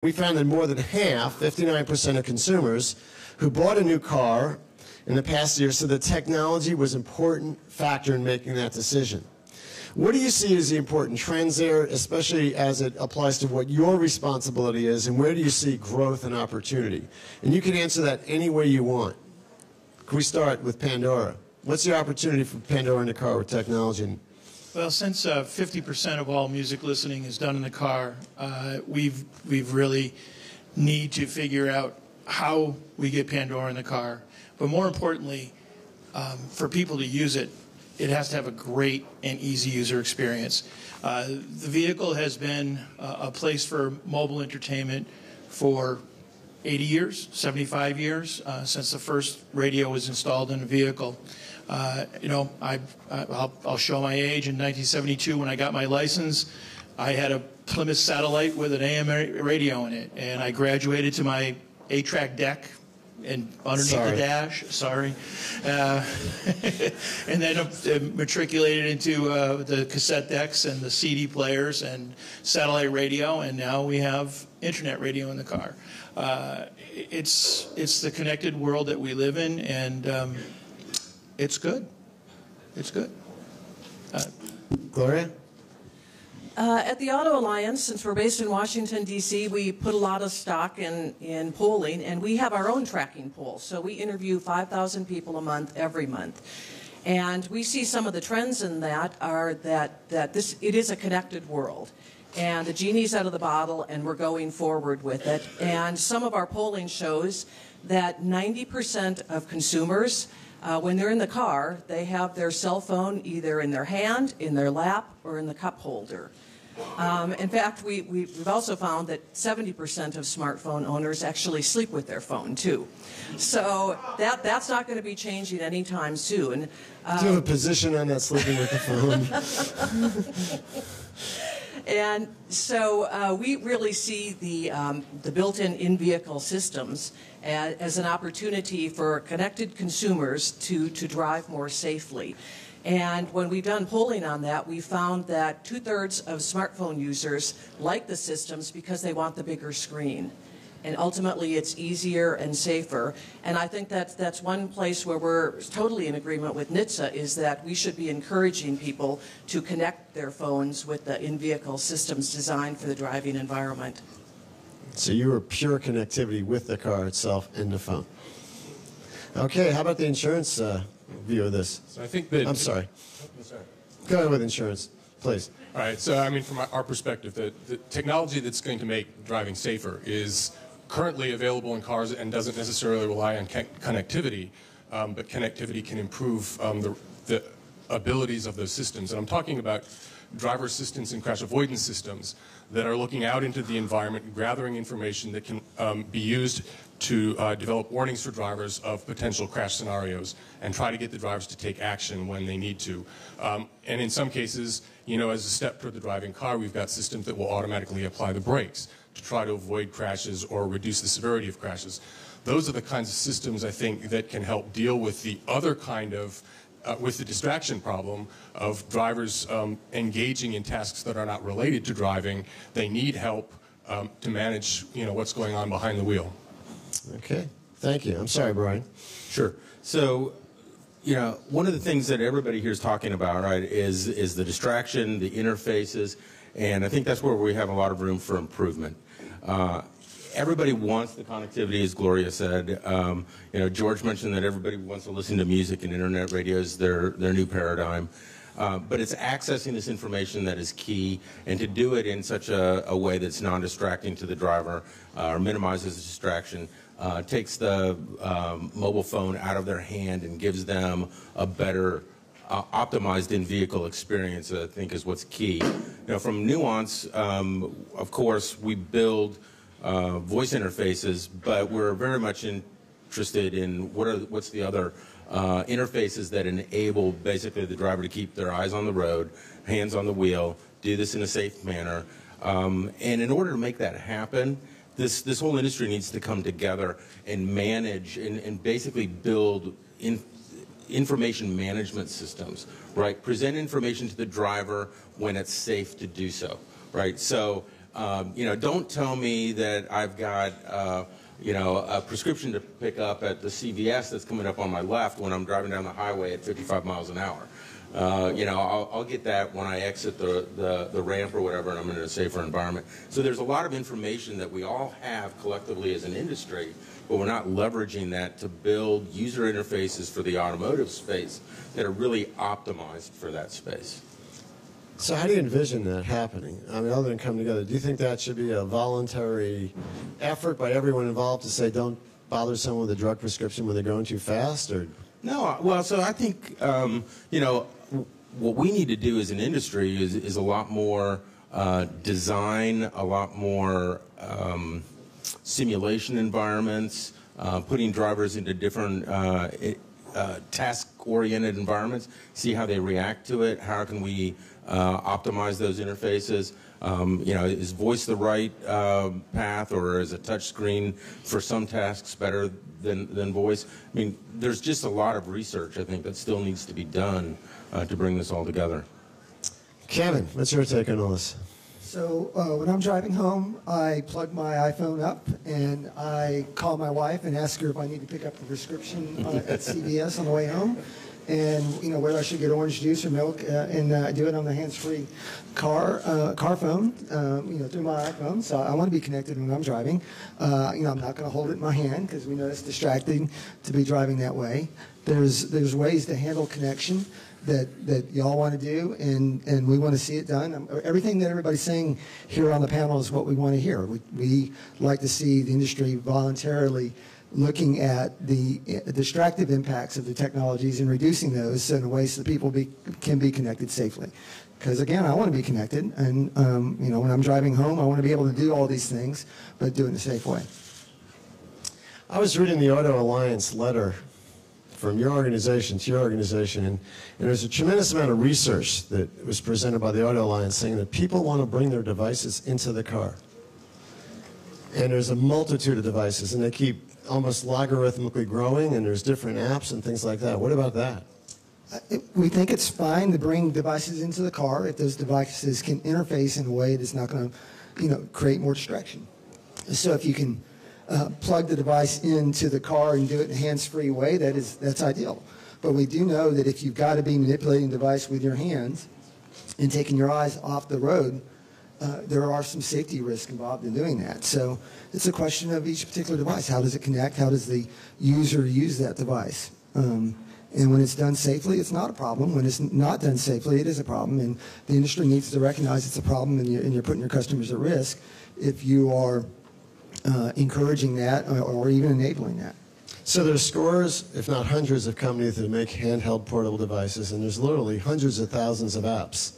We found that more than half, 59% of consumers who bought a new car in the past year said that technology was an important factor in making that decision. What do you see as the important trends there, especially as it applies to what your responsibility is, and where do you see growth and opportunity? And you can answer that any way you want. Can we start with Pandora? What's the opportunity for Pandora in the car with technology? Well, since 50% of all music listening is done in the car, we've really need to figure out how we get Pandora in the car. But more importantly, for people to use it, it has to have a great and easy user experience. The vehicle has been a place for mobile entertainment for 80 years, 75 years, since the first radio was installed in a vehicle. I'll show my age. In 1972, when I got my license, I had a Plymouth Satellite with an AM radio in it, and I graduated to my 8-track deck and underneath the dash. Sorry. And then matriculated into the cassette decks and the CD players and satellite radio, and now we have internet radio in the car. It's the connected world that we live in, and it's good. It's good. Gloria? At the Auto Alliance, since we're based in Washington, D.C., we put a lot of stock in polling, and we have our own tracking poll. So we interview 5,000 people a month, every month. And we see some of the trends in that are that it is a connected world. And the genie's out of the bottle, and we're going forward with it. And some of our polling shows that 90% of consumers, when they're in the car, they have their cell phone either in their hand, in their lap, or in the cup holder. In fact, we've also found that 70% of smartphone owners actually sleep with their phone, too. So that's not going to be changing anytime soon. Do you have a position on that sleeping with the phone? And so we really see the built-in in-vehicle systems as an opportunity for connected consumers to drive more safely. And when we've done polling on that, we found that 2/3 of smartphone users like the systems because they want the bigger screen. And ultimately, it's easier and safer. And I think that's one place where we're totally in agreement with NHTSA, is that we should be encouraging people to connect their phones with the in-vehicle systems designed for the driving environment. So you were pure connectivity with the car itself and the phone. Okay, how about the insurance view of this? So I think that... I'm sorry. Go ahead with insurance, please. All right, so I mean, from our perspective, the technology that's going to make driving safer is currently available in cars and doesn't necessarily rely on connectivity, but connectivity can improve the abilities of those systems. And I'm talking about driver assistance and crash avoidance systems that are looking out into the environment, gathering information that can be used to develop warnings for drivers of potential crash scenarios and try to get the drivers to take action when they need to. And in some cases, you know, as a step toward the driving car, we've got systems that will automatically apply the brakes to try to avoid crashes or reduce the severity of crashes. Those are the kinds of systems, I think, that can help deal with the other kind of with the distraction problem of drivers engaging in tasks that are not related to driving. They need help to manage, you know, what's going on behind the wheel. Okay, thank you. I'm sorry, Brian. Sure. So, you know, one of the things that everybody here is talking about, right, is the distraction, the interfaces, and I think that's where we have a lot of room for improvement. Everybody wants the connectivity, as Gloria said. You know, George mentioned that everybody wants to listen to music, and internet radio is their new paradigm. But it's accessing this information that is key, and to do it in such a way that's non-distracting to the driver or minimizes the distraction, takes the mobile phone out of their hand and gives them a better optimized in-vehicle experience, I think, is what's key. You know, from Nuance, of course, we build voice interfaces, but we're very much interested in what's the other interfaces that enable basically the driver to keep their eyes on the road, hands on the wheel, do this in a safe manner. And in order to make that happen, this whole industry needs to come together and manage and basically build information management systems, right? Present information to the driver when it's safe to do so, right? So Don't tell me that I've got a prescription to pick up at the CVS that's coming up on my left when I'm driving down the highway at 55 miles an hour. I'll get that when I exit the ramp or whatever, and I'm in a safer environment. So there's a lot of information that we all have collectively as an industry, but we're not leveraging that to build user interfaces for the automotive space that are really optimized for that space. So how do you envision that happening? I mean, other than coming together, do you think that should be a voluntary effort by everyone involved to say don't bother someone with a drug prescription when they're going too fast? Or no, well, so I think, what we need to do as an industry is a lot more design, a lot more simulation environments, putting drivers into different task-oriented environments, see how they react to it, how can we optimize those interfaces. Is voice the right path, or is a touch screen for some tasks better than voice? I mean, there's just a lot of research, I think, that still needs to be done to bring this all together. Kevin, what's your take on all this? So when I'm driving home, I plug my iPhone up and I call my wife and ask her if I need to pick up the prescription at CVS on the way home, and whether I should get orange juice or milk, and I do it on the hands-free car phone, through my iPhone. So I want to be connected when I'm driving. I'm not going to hold it in my hand because we know it's distracting to be driving that way. There's ways to handle connection that y'all want to do, and we want to see it done. Everything that everybody's saying here on the panel is what we want to hear. We like to see the industry voluntarily looking at the distractive impacts of the technologies and reducing those in a way so that people can be connected safely. Because again, I want to be connected, and when I'm driving home, I want to be able to do all these things, but do it in a safe way. I was reading the Auto Alliance letter from your organization to your organization, and there's a tremendous amount of research that was presented by the Auto Alliance saying that people want to bring their devices into the car. And there's a multitude of devices, and they keep almost logarithmically growing, and there's different apps and things like that. What about that? We think it's fine to bring devices into the car if those devices can interface in a way that's not going to, create more distraction. So if you can plug the device into the car and do it in a hands-free way, that's ideal. But we do know that if you've got to be manipulating the device with your hands and taking your eyes off the road, there are some safety risks involved in doing that. So it's a question of each particular device. How does it connect? How does the user use that device? And when it's done safely, it's not a problem. When it's not done safely, it is a problem. And the industry needs to recognize it's a problem, and you're putting your customers at risk if you are encouraging that or even enabling that. So there's scores, if not hundreds, of companies that make handheld portable devices, and there's literally hundreds of thousands of apps.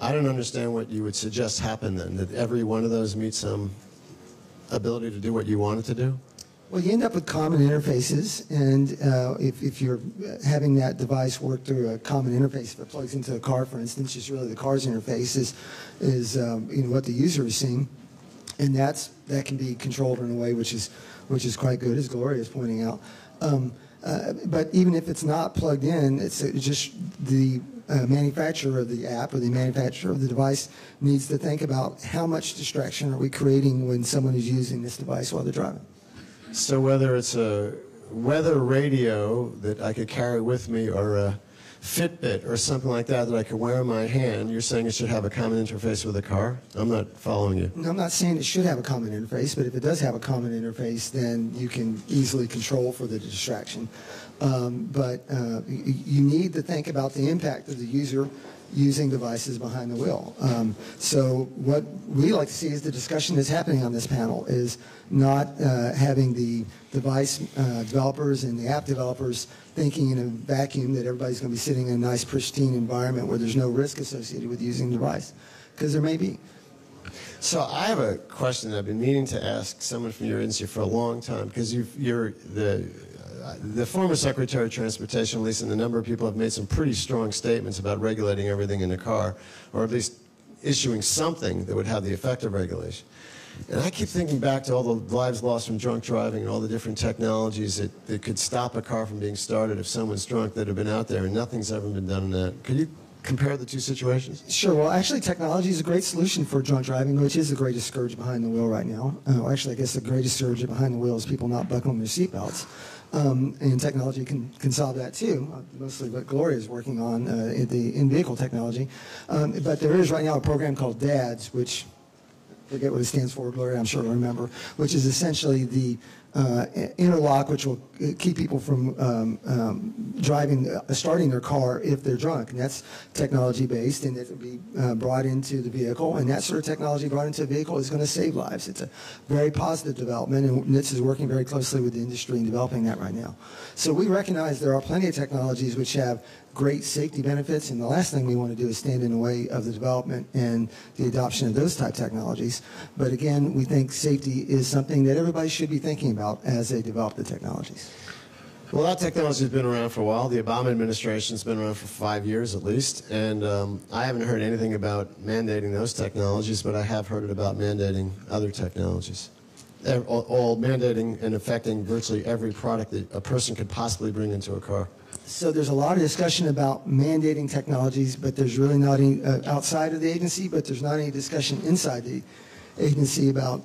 I don't understand what you would suggest happen then, that every one of those meets some ability to do what you want it to do? Well, you end up with common interfaces, and if you're having that device work through a common interface, if it plugs into a car, for instance, just really the car's interface is what the user is seeing, and that can be controlled in a way which is quite good, as Gloria is pointing out. But even if it's not plugged in, it's just the manufacturer of the app or the manufacturer of the device needs to think about how much distraction are we creating when someone is using this device while they're driving. So whether it's a weather radio that I could carry with me or a Fitbit or something like that I could wear in my hand, you're saying it should have a common interface with the car? I'm not following you. No, I'm not saying it should have a common interface, but if it does have a common interface, then you can easily control for the distraction. But you need to think about the impact of the user using devices behind the wheel. So what we like to see is the discussion that's happening on this panel is not having the device developers and the app developers thinking in a vacuum that everybody's going to be sitting in a nice pristine environment where there's no risk associated with using the device, because there may be. So I have a question that I've been meaning to ask someone from your agency for a long time, because you're the former Secretary of Transportation, at least, and a number of people have made some pretty strong statements about regulating everything in the car, or at least issuing something that would have the effect of regulation. And I keep thinking back to all the lives lost from drunk driving and all the different technologies that could stop a car from being started if someone's drunk that have been out there, and nothing's ever been done on that. Could you compare the two situations? Sure. Well, actually, technology is a great solution for drunk driving, which is the greatest scourge behind the wheel right now. Actually, I guess the greatest scourge behind the wheel is people not buckling their seatbelts. And technology can solve that too, mostly what Gloria is working on the in-vehicle technology. But there is right now a program called DADS, which, I forget what it stands for, Gloria, I'm sure you'll remember, which is essentially the interlock, which will keep people from starting their car if they're drunk. And that's technology based, and it will be brought into the vehicle. And that sort of technology brought into a vehicle is going to save lives. It's a very positive development, and NHTSA is working very closely with the industry in developing that right now. So we recognize there are plenty of technologies which have great safety benefits, and the last thing we want to do is stand in the way of the development and the adoption of those type technologies. But again, we think safety is something that everybody should be thinking about as they develop the technologies. Well, that technology has been around for a while. The Obama administration's been around for 5 years at least, and I haven't heard anything about mandating those technologies, but I have heard about mandating other technologies. All mandating and affecting virtually every product that a person could possibly bring into a car. So there's a lot of discussion about mandating technologies, but there's really not any outside of the agency, but there's not any discussion inside the agency about,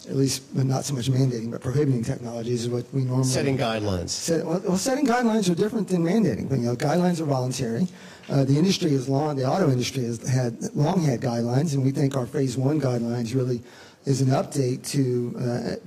at least not so much mandating, but prohibiting technologies is what we normally... Setting guidelines. Setting guidelines are different than mandating. You know, guidelines are voluntary. The industry is long, the auto industry has long had guidelines, and we think our Phase 1 guidelines really is an update to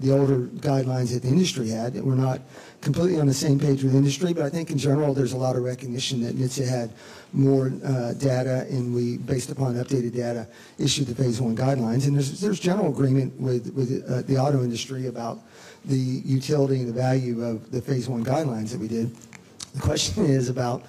the older guidelines that the industry had. We're not completely on the same page with the industry, but I think in general there's a lot of recognition that NHTSA had more data, and we, based upon updated data, issued the Phase 1 guidelines. And there's general agreement with the auto industry about the utility and the value of the Phase 1 guidelines that we did. The question is about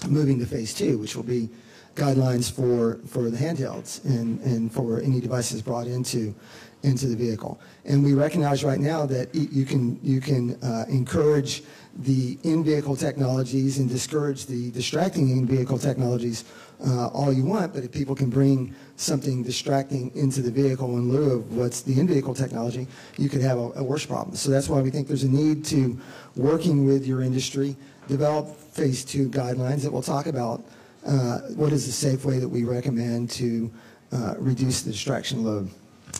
moving to Phase 2, which will be guidelines for the handhelds and for any devices brought into the vehicle. And we recognize right now that you can encourage the in-vehicle technologies and discourage the distracting in-vehicle technologies all you want, but if people can bring something distracting into the vehicle in lieu of what's the in-vehicle technology, you could have a worse problem. So that's why we think there's a need to, working with your industry, develop Phase 2 guidelines that will talk about what is the safe way that we recommend to reduce the distraction load.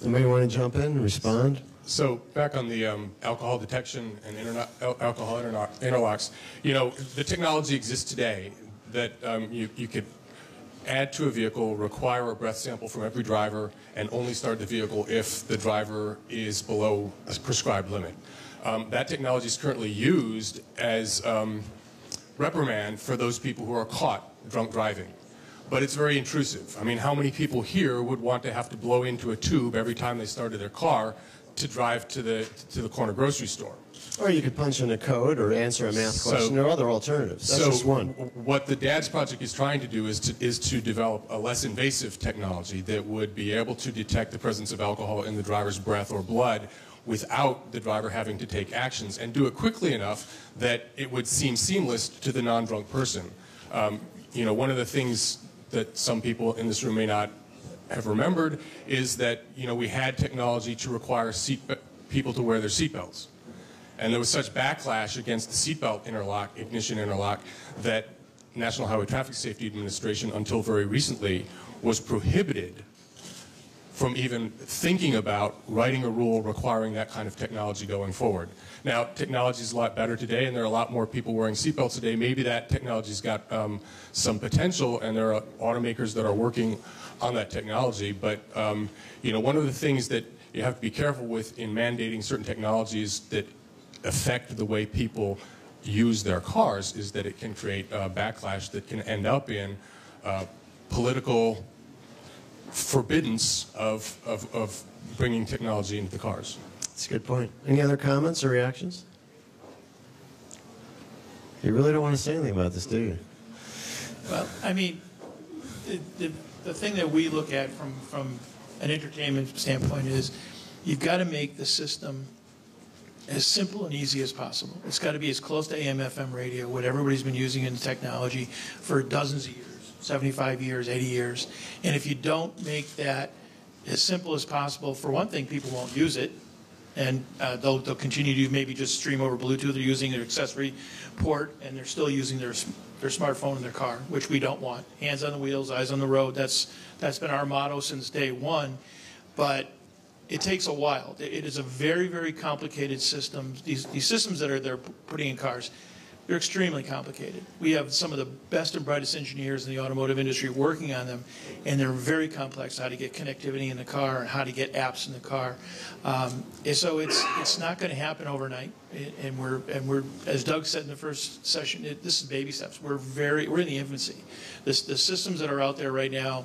Anybody want to jump in and respond? So back on the alcohol detection and alcohol interlocks, you know, the technology exists today that you could add to a vehicle, require a breath sample from every driver, and only start the vehicle if the driver is below a prescribed limit. That technology is currently used as reprimand for those people who are caught drunk driving. But it's very intrusive. I mean, how many people here would want to have to blow into a tube every time they started their car to drive to the corner grocery store? Or you could punch in a code or answer a math question. There are other alternatives. That's just one. What the DADS project is trying to do is to develop a less invasive technology that would be able to detect the presence of alcohol in the driver's breath or blood without the driver having to take actions, and do it quickly enough that it would seem seamless to the non-drunk person. You know, one of the things that some people in this room may not have remembered is that, you know, we had technology to require people to wear their seatbelts. And there was such backlash against the seatbelt interlock, ignition interlock, that National Highway Traffic Safety Administration, until very recently, was prohibited from even thinking about writing a rule requiring that kind of technology going forward. Now, technology is a lot better today, and there are a lot more people wearing seatbelts today. Maybe that technology's got some potential, and there are automakers that are working on that technology. But you know, one of the things that you have to be careful with in mandating certain technologies that affect the way people use their cars is that it can create a backlash that can end up in political forbiddance of bringing technology into the cars. That's a good point. Any other comments or reactions? You really don't want to say anything about this, do you? Well, I mean, the thing that we look at from an entertainment standpoint is you've got to make the system as simple and easy as possible. It's got to be as close to AM, FM radio, what everybody's been using in technology for dozens of years, 75 years, 80 years. And if you don't make that as simple as possible, for one thing, people won't use it. And they'll continue to maybe just stream over Bluetooth. They're using their accessory port, and they're still using their smartphone in their car, which we don't want. Hands on the wheels, eyes on the road. That's been our motto since day one. But it takes a while. It is a very, very complicated system. These systems that they're putting in cars, they're extremely complicated. We have some of the best and brightest engineers in the automotive industry working on them, and they're very complex, how to get connectivity in the car and how to get apps in the car. And so it's not going to happen overnight. And we're, as Doug said in the first session, this is baby steps. We're in the infancy. The systems that are out there right now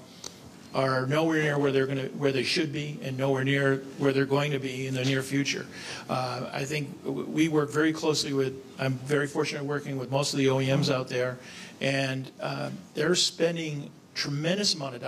are nowhere near where they should be, and nowhere near where they're going to be in the near future. I think we work very closely with. I'm very fortunate working with most of the OEMs out there, and they're spending tremendous amount of dollars